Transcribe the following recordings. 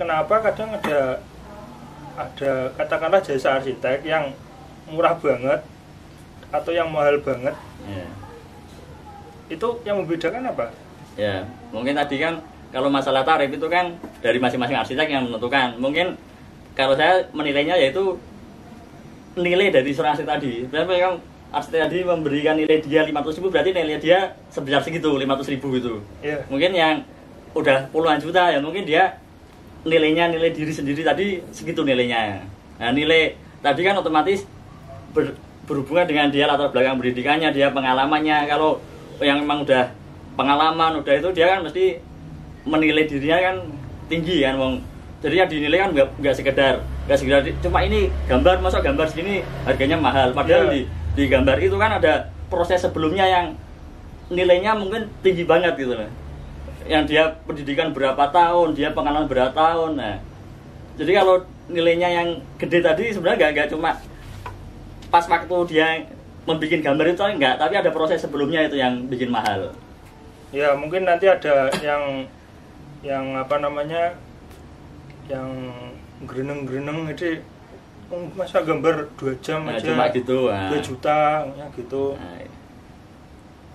kenapa kadang ada katakanlah jasa arsitek yang murah banget atau yang mahal banget. Itu yang membedakan apa? Ya, mungkin tadi kan kalau masalah tarif itu kan dari masing-masing arsitek yang menentukan. Mungkin kalau saya menilainya yaitu nilai dari seorang arsitek tadi. Berarti kan arsitek tadi memberikan nilai dia 500.000, berarti nilai dia sebesar segitu, 500.000 gitu. Yeah. Mungkin yang udah puluhan juta ya mungkin dia nilai diri sendiri tadi segitu nilainya. Nah, nilai tadi kan otomatis berhubungan dengan dia latar belakang pendidikannya, dia pengalamannya. Kalau yang memang udah pengalaman, udah itu dia kan mesti menilai dirinya kan tinggi kan, Wong. Jadi yang dinilai kan nggak sekedar cuma ini gambar, masa gambar segini harganya mahal. Padahal di gambar itu kan ada proses sebelumnya yang nilainya mungkin tinggi banget gitu loh. Yang dia pendidikan berapa tahun, dia pengalaman berapa tahun. Nah, jadi kalau nilainya yang gede tadi sebenarnya nggak cuma pas waktu dia membuat gambar itu enggak, tapi ada proses sebelumnya itu yang bikin mahal. Ya mungkin nanti ada yang apa namanya, yang greneng-greneng itu masa gambar 2 jam aja cuma gitu, 2 juta ya gitu. Nah,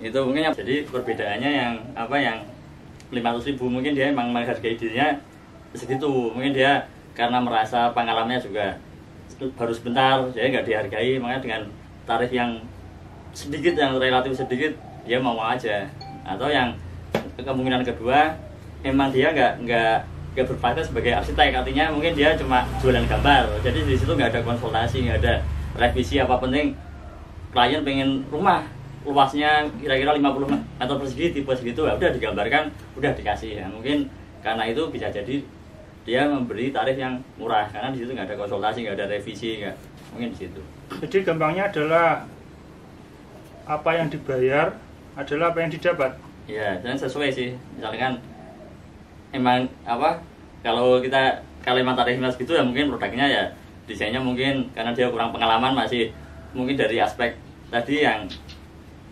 itu mungkin jadi perbedaannya yang apa, yang 500.000 mungkin dia memang menghargai dirinya segitu, mungkin dia karena merasa pengalamannya juga baru sebentar jadi nggak dihargai, makanya dengan tarif yang sedikit, yang relatif sedikit dia mau aja. Atau yang kemungkinan kedua emang dia nggak berpraktek sebagai arsitek, artinya mungkin dia cuma jualan gambar, jadi di situ nggak ada konsultasi, nggak ada revisi apa, penting klien pengen rumah luasnya kira-kira 50 meter persegi tipe segitu, udah digambarkan, udah dikasih ya. Mungkin karena itu bisa jadi dia memberi tarif yang murah karena di situ nggak ada konsultasi, nggak ada revisi, nggak, mungkin di situ. Jadi gampangnya adalah apa yang dibayar adalah apa yang didapat. Ya, dan sesuai sih. Misalnya kan emang apa, kalau emang tarifnya segitu ya mungkin produknya ya desainnya mungkin karena dia kurang pengalaman, masih mungkin dari aspek tadi yang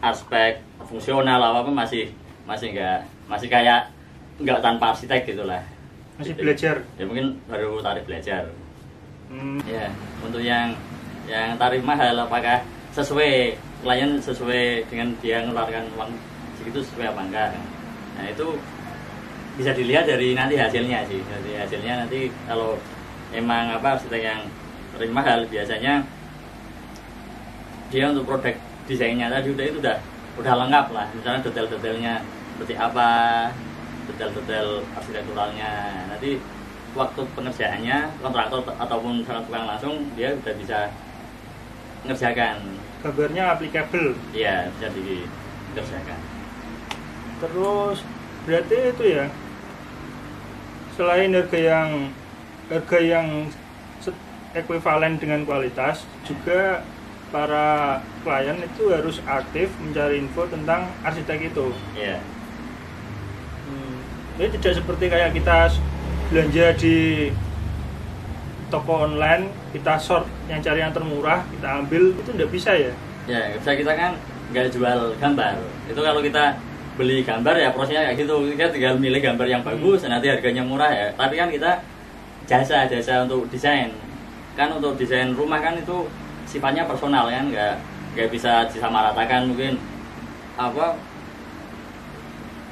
aspek fungsional apa masih kayak nggak tanpa arsitek gitulah, masih belajar ya, mungkin baru tarif belajar. Ya, untuk yang tarif mahal apakah sesuai klien, sesuai dengan dia ngeluarkan uang segitu, sesuai apa enggak. Nah, itu bisa dilihat dari nanti hasilnya sih. Dari hasilnya nanti kalau emang apa arsitek yang tarif mahal biasanya dia untuk produk desainnya tadi udah lengkap lah, misalnya detail-detailnya seperti apa, detail-detail arsitekturalnya. Nanti waktu pengerjaannya kontraktor ataupun misalnya tukang langsung dia udah bisa ngerjakan. Gambarnya applicable. Iya, bisa dikerjakan. Terus berarti itu ya, selain harga yang ekuivalen dengan kualitas, juga para klien itu harus aktif mencari info tentang arsitek itu. Iya. Jadi tidak seperti kayak kita belanja di toko online, kita sort yang cari yang termurah, kita ambil, itu tidak bisa ya? Ya, bisa, kita kan nggak jual gambar. Itu kalau kita beli gambar ya prosesnya kayak gitu, kita tinggal milih gambar yang bagus, nanti harganya murah ya. Tapi kan kita jasa untuk desain. Kan untuk desain rumah kan itu sifatnya personal kan, nggak bisa disamaratakan. Mungkin apa,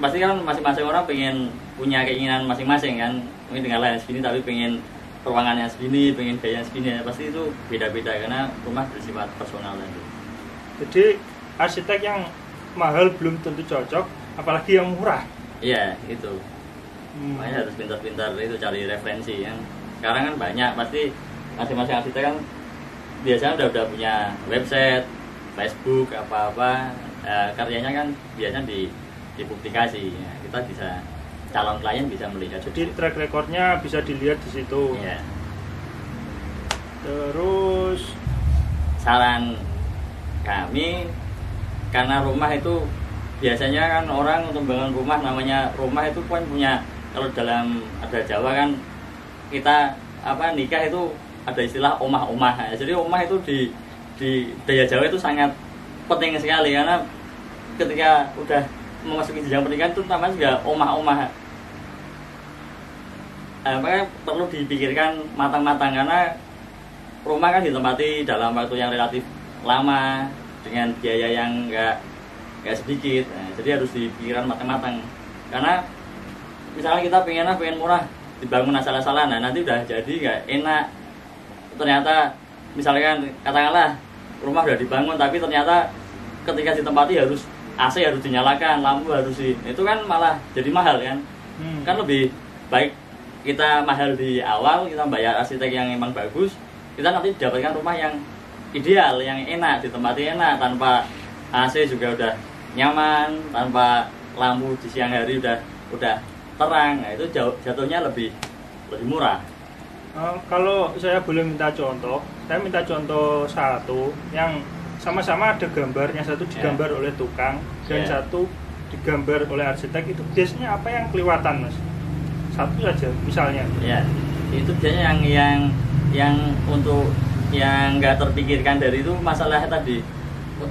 pasti kan masing-masing orang pengen punya keinginan masing-masing kan, mungkin dengan lain segini tapi pengen ruangannya segini, pengen gaya segini, pasti itu beda-beda karena rumah bersifat personal tadi. Jadi arsitek yang mahal belum tentu cocok, apalagi yang murah. Iya, itu. Makanya harus pintar-pintar itu cari referensi yang sekarang kan banyak, pasti masing-masing arsitek kan biasanya udah punya website, Facebook, apa-apa, karyanya kan biasanya dipublikasi. Ya, kita bisa, calon klien bisa melihat. Jadi track recordnya bisa dilihat di situ. Ya. Terus saran kami, karena rumah itu biasanya kan orang untuk bangun rumah, namanya rumah itu kan punya, kalau dalam ada Jawa kan kita apa nikah itu ada istilah omah-omah. Jadi omah itu di daya Jawa itu sangat penting sekali, karena ketika udah memasuki jenjang pernikahan itu namanya juga omah-omah. makanya perlu dipikirkan matang-matang karena rumah kan ditempati dalam waktu yang relatif lama dengan biaya yang nggak sedikit. Nah, jadi harus dipikirkan matang-matang karena misalnya kita pengen murah dibangun asal-asalan, nah nanti udah jadi nggak enak. Ternyata misalkan katakanlah rumah udah dibangun tapi ternyata ketika ditempati harus AC harus dinyalakan, lampu harus itu kan malah jadi mahal kan. Kan lebih baik kita mahal di awal, kita bayar arsitek yang emang bagus, kita nanti dapatkan rumah yang ideal, yang enak, ditempati enak, tanpa AC juga udah nyaman, tanpa lampu di siang hari udah terang. Nah, itu jatuhnya lebih murah. Kalau saya boleh minta contoh, saya minta contoh satu yang sama-sama ada gambarnya, satu digambar oleh tukang dan satu digambar oleh arsitek. Itu biasanya apa yang kelewatan, Mas? Satu saja misalnya. Ya, itu biasanya yang untuk yang nggak terpikirkan dari itu masalah tadi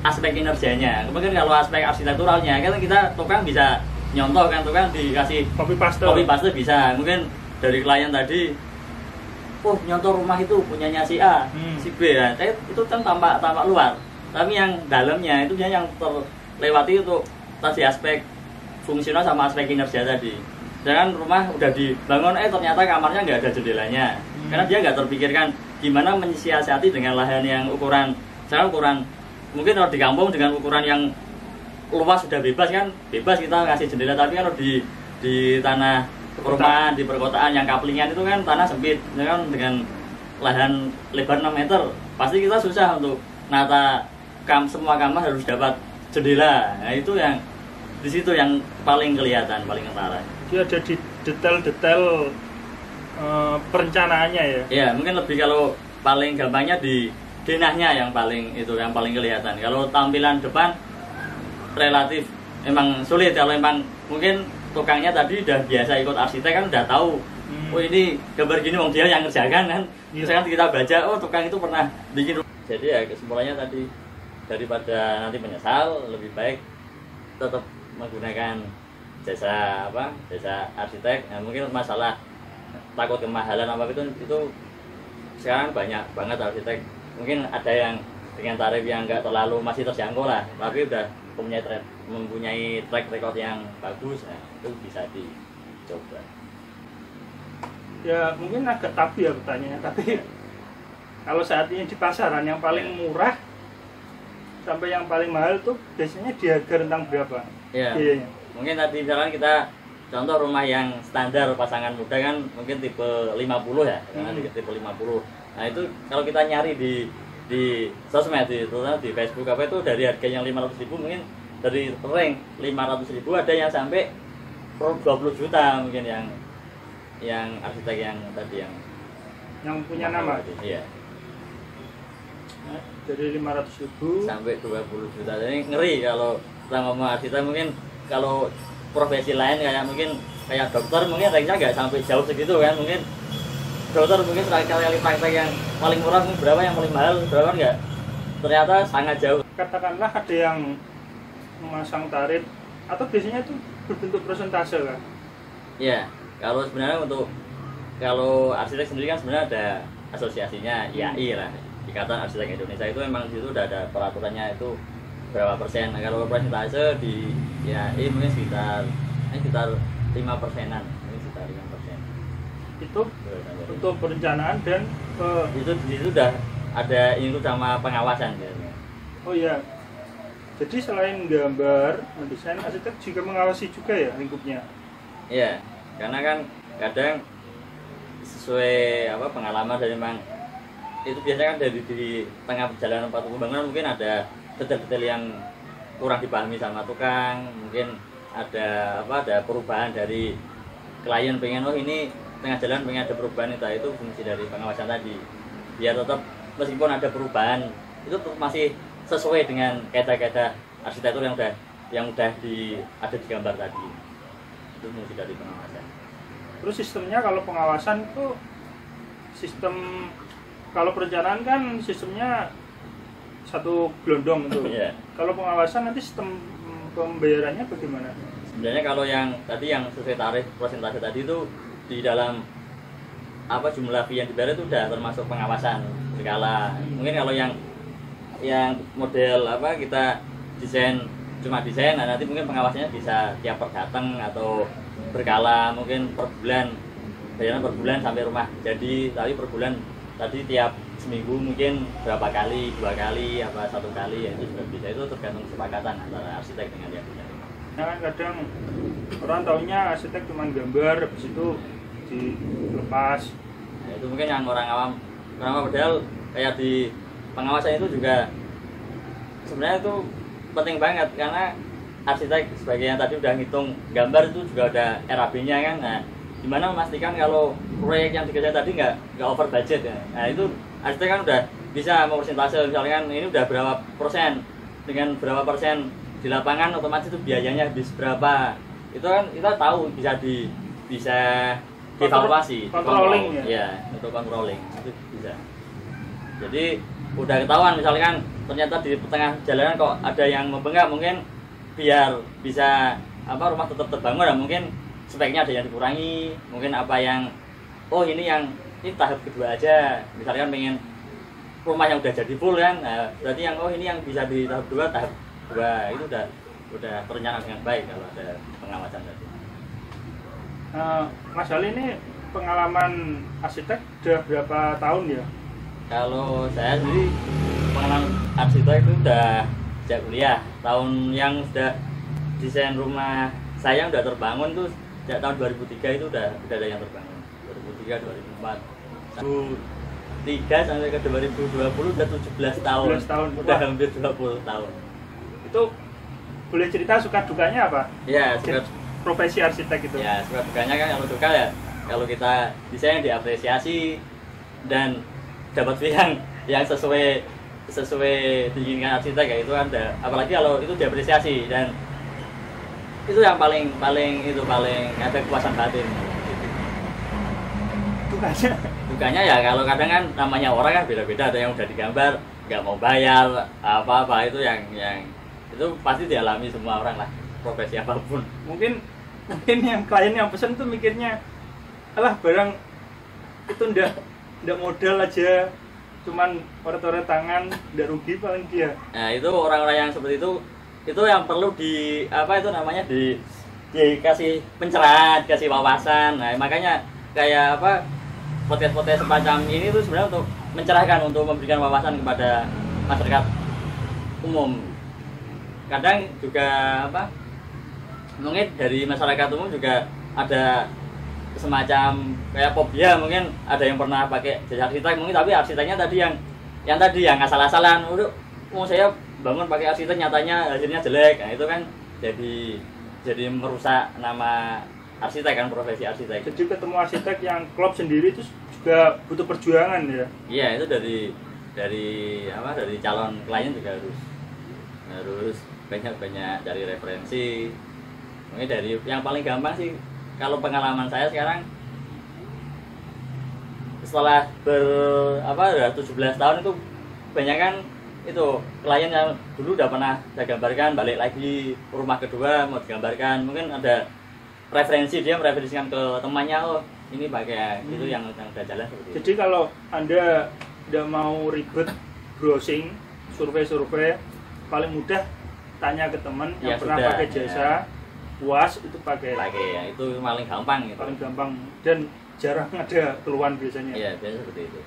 aspek kinerjanya. Kemudian kalau aspek arsitekturalnya kan kita tukang bisa nyontoh kan, tukang dikasih copy paste bisa. Mungkin dari klien tadi, nyontoh rumah itu punyanya si A, si B ya. Itu kan tampak luar. Tapi yang dalamnya itu yang terlewati untuk tadi aspek fungsional sama aspek kinerja tadi. Jangan rumah udah dibangun, ternyata kamarnya nggak ada jendelanya. Karena dia nggak terpikirkan gimana mensiasati dengan lahan yang ukuran mungkin kalau di kampung dengan ukuran yang luas sudah bebas kita ngasih jendela, tapi kalau di tanah perumahan, di perkotaan yang kaplingan itu kan tanah sempit, kan dengan lahan lebar 6 meter pasti kita susah untuk nata semua kamar harus dapat jendela. Nah itu yang di situ yang paling kelihatan, paling ketara. Dia ada di detail-detail perencanaannya ya. Ya mungkin lebih kalau paling gampangnya di denahnya yang paling kelihatan. Kalau tampilan depan relatif emang sulit. Kalau emang mungkin tukangnya tadi udah biasa ikut arsitek kan udah tahu. Ini gambar gini dia yang ngerjakan kan. Misalkan kita baca, tukang itu pernah bikin. Jadi ya kesimpulannya tadi, daripada nanti menyesal, lebih baik tetap menggunakan jasa arsitek. Nah, mungkin masalah takut kemahalan apa itu sekarang banyak banget arsitek. Mungkin ada yang dengan tarif yang nggak terlalu masih terjangkau lah, tapi udah mempunyai track record yang bagus. Nah, itu bisa dicoba. Ya mungkin agak tabu ya pertanyaannya, tapi kalau saat ini di pasaran yang paling murah sampai yang paling mahal tuh biasanya di harga rentang berapa? Ya, mungkin tadi misalkan kita contoh rumah yang standar pasangan muda kan mungkin tipe 50 ya, tipe 50. Nah itu kalau kita nyari di sosmed, terutama di Facebook apa itu, dari harga yang 500.000 mungkin dari rank 500.000 ada yang sampai 20 juta mungkin yang arsitek yang tadi yang punya nama. Iya. Nah, dari 500.000 sampai 20 juta. Jadi ngeri kalau kita ngomong arsitek. Mungkin kalau profesi lain kayak dokter mungkin ranknya nggak sampai jauh segitu kan. Mungkin dokter mungkin sekali praktek yang paling murah mungkin berapa, yang paling mahal berapa, enggak, ternyata sangat jauh. Katakanlah ada yang memasang tarif atau biasanya itu berbentuk persentase kan? Iya, kalau sebenarnya kalau arsitek sendiri kan sebenarnya ada asosiasinya, IAI lah, Ikatan Arsitek Indonesia. Itu memang di situ udah ada peraturannya itu berapa persen. Nah, kalau persentase di IAI mungkin sekitar 5%-an, sekitar 5%. Itu untuk perencanaan dan itu udah ada itu sama pengawasan gitu. Oh iya. Jadi selain gambar, mendesain, arsitek juga mengawasi juga ya lingkupnya. Iya, karena kan kadang sesuai pengalaman dari memang itu biasanya kan dari di tengah perjalanan pembangunan mungkin ada detail-detail yang kurang dipahami sama tukang, mungkin ada perubahan dari klien pengen ini tengah jalan pengen ada perubahan, itu fungsi dari pengawasan tadi biar tetap meskipun ada perubahan itu masih sesuai dengan kaidah-kaidah arsitektur yang udah ada di gambar tadi. Itu fungsi dari pengawasan. Terus sistemnya kalau pengawasan itu sistem, kalau perencanaan kan sistemnya satu gelondong itu. Yeah. Kalau pengawasan nanti sistem pembayarannya bagaimana? Sebenarnya kalau yang tadi yang sesuai tarif persentase tadi itu di dalam apa jumlah fee yang dibayar itu udah termasuk pengawasan berkala. Mungkin kalau yang model apa kita desain cuma desain, nah nanti mungkin pengawasannya bisa tiap per datang atau berkala, mungkin per bulan, bayaran per bulan sampai rumah jadi, tapi per bulan tadi tiap seminggu mungkin berapa kali, 2 kali apa 1 kali, ya itu juga bisa. Itu tergantung kesepakatan antara arsitek dengan yang punya rumah. Nah kan kadang orang taunya arsitek cuma gambar habis itu dilepas. Nah, itu mungkin yang orang awam padahal kayak di pengawasan itu juga sebenarnya itu penting banget, karena arsitek sebagai yang tadi udah ngitung gambar itu juga ada RAB-nya kan. Nah, gimana memastikan kalau proyek yang dikerjain tadi nggak over budget ya. Nah, itu arsitek kan udah bisa mempersentase, misalkan ini udah berapa persen dengan berapa persen di lapangan, otomatis itu biayanya habis berapa. Itu kan kita tahu bisa dievaluasi, controlling ya. Ya, untuk controlling itu bisa. Jadi udah ketahuan misalkan ternyata di tengah jalanan kok ada yang membengkak, mungkin biar bisa apa rumah tetap terbangun, dan mungkin speknya ada yang dikurangi, mungkin apa yang ini tahap kedua aja, misalkan pengen rumah yang udah jadi full kan, nah, berarti yang ini yang bisa di tahap 2 itu udah terencana dengan baik kalau ada pengawasan tadi. Mas Ali ini pengalaman arsitek udah berapa tahun ya? Kalau saya sendiri pengalaman arsitek itu udah sejak kuliah, tahun yang sudah desain rumah saya udah terbangun tuh sejak tahun 2003 itu udah ada yang terbangun. 2003, 2004. 2003 sampai ke 2020 udah 17 tahun. 17 tahun. Udah hampir 20 tahun. Itu boleh cerita suka dukanya apa? Ya, profesi arsitek itu. Ya, suka dukanya kan kalau duka ya kalau kita desain diapresiasi dan dapat fee yang sesuai diinginkan arsitek ya, itu ada, apalagi kalau itu diapresiasi, dan itu yang paling ada kepuasan batin. Dukanya ya kalau kadang kan namanya orang kan beda-beda, ada yang udah digambar nggak mau bayar apa-apa, itu yang itu pasti dialami semua orang lah, profesi apapun. Mungkin yang klien yang pesen tuh mikirnya, alah barang itu ndak modal aja, cuman oret-oret tangan, ndak rugi paling dia. Nah, itu orang-orang yang seperti itu yang perlu dikasih pencerahan, dikasih wawasan. Nah, makanya kayak podcast-podcast semacam ini tuh sebenarnya untuk mencerahkan, untuk memberikan wawasan kepada masyarakat umum. Kadang juga mungkin dari masyarakat umum juga ada semacam kayak fobia, mungkin ada yang pernah pakai jasa arsitek mungkin, tapi arsiteknya tadi yang asal-asalan, mau saya bangun pakai arsitek nyatanya hasilnya jelek. Nah, itu kan jadi merusak nama arsitek kan, profesi arsitek. Jadi ketemu arsitek yang klop sendiri itu juga butuh perjuangan ya. Iya, itu dari calon klien juga harus banyak cari referensi. Mungkin dari yang paling gampang sih, kalau pengalaman saya sekarang setelah 17 tahun itu banyak kan itu klien yang dulu udah pernah saya gambarkan balik lagi rumah kedua mau digambarkan, mungkin ada referensi, dia mereferensikan ke temannya, oh ini pakai itu yang udah jalan seperti itu. Jadi kalau Anda udah mau ribet browsing, survei, paling mudah tanya ke teman yang pernah pakai jasa, puas itu pakai ya, itu paling gampang gitu. Paling gampang dan jarang ada keluhan biasanya. Iya, biasanya seperti itu.